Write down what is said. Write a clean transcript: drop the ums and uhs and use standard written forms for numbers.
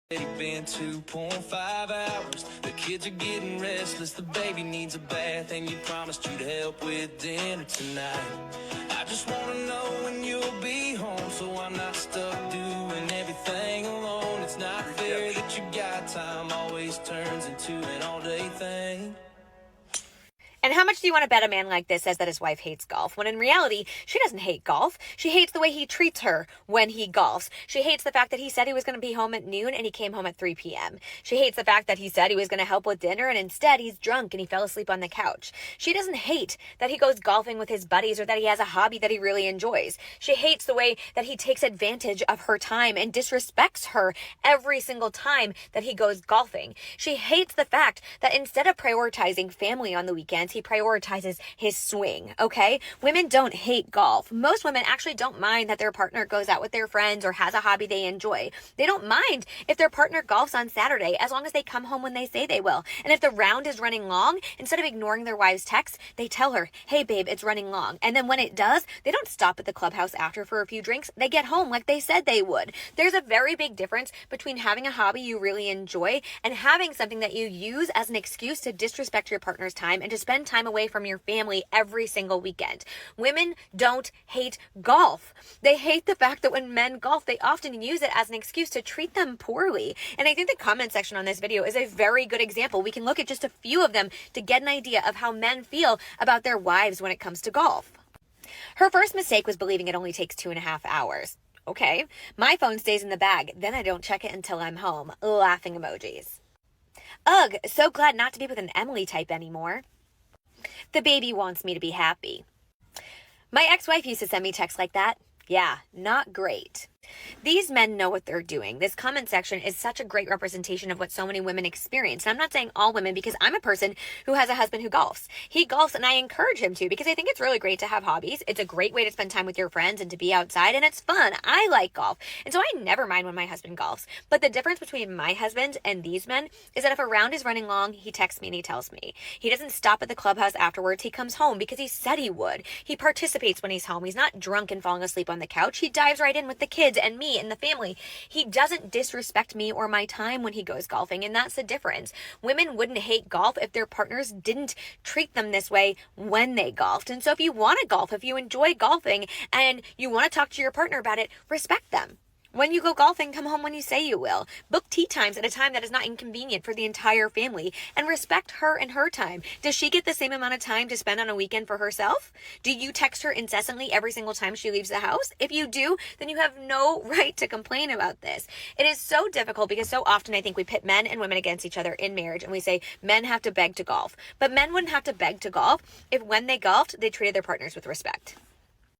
Been 2.5 hours. The kids are getting restless. The baby needs a bath, and you promised you'd help with dinner tonight. I just want to know when you'll be home, so I'm not stuck doing everything alone. It's not fair that you got time always turns into an all-day thing. And how much do you want to bet a man like this says that his wife hates golf, when in reality, she doesn't hate golf. She hates the way he treats her when he golfs. She hates the fact that he said he was going to be home at noon and he came home at 3 p.m. She hates the fact that he said he was going to help with dinner and instead he's drunk and he fell asleep on the couch. She doesn't hate that he goes golfing with his buddies or that he has a hobby that he really enjoys. She hates the way that he takes advantage of her time and disrespects her every single time that he goes golfing. She hates the fact that instead of prioritizing family on the weekends, he prioritizes his swing, okay? Women don't hate golf. Most women actually don't mind that their partner goes out with their friends or has a hobby they enjoy. They don't mind if their partner golfs on Saturday as long as they come home when they say they will. And if the round is running long, instead of ignoring their wife's texts, they tell her, hey babe, it's running long. And then when it does, they don't stop at the clubhouse after for a few drinks. They get home like they said they would. There's a very big difference between having a hobby you really enjoy and having something that you use as an excuse to disrespect your partner's time and to spend time away from your family every single weekend. Women don't hate golf. They hate the fact that when men golf, they often use it as an excuse to treat them poorly. And I think the comment section on this video is a very good example. We can look at just a few of them to get an idea of how men feel about their wives when it comes to golf. Her first mistake was believing it only takes 2.5 hours. Okay, my phone stays in the bag, then I don't check it until I'm home. Laughing emojis. Ugh, so glad not to be with an Emily type anymore. The baby wants me to be happy. My ex-wife used to send me texts like that. Yeah, not great. These men know what they're doing. This comment section is such a great representation of what so many women experience. And I'm not saying all women because I'm a person who has a husband who golfs. He golfs and I encourage him to because I think it's really great to have hobbies. It's a great way to spend time with your friends and to be outside and it's fun. I like golf. And so I never mind when my husband golfs. But the difference between my husband and these men is that if a round is running long, he texts me and he tells me. He doesn't stop at the clubhouse afterwards. He comes home because he said he would. He participates when he's home. He's not drunk and falling asleep on the couch. He dives right in with the kids and me and the family. He doesn't disrespect me or my time when he goes golfing, and that's the difference. Women wouldn't hate golf if their partners didn't treat them this way when they golfed. And so if you want to golf, if you enjoy golfing and you want to talk to your partner about it, respect them. When you go golfing, come home when you say you will. Book tea times at a time that is not inconvenient for the entire family and respect her and her time. Does she get the same amount of time to spend on a weekend for herself? Do you text her incessantly every single time she leaves the house? If you do, then you have no right to complain about this. It is so difficult because so often I think we pit men and women against each other in marriage and we say men have to beg to golf. But men wouldn't have to beg to golf if when they golfed, they treated their partners with respect.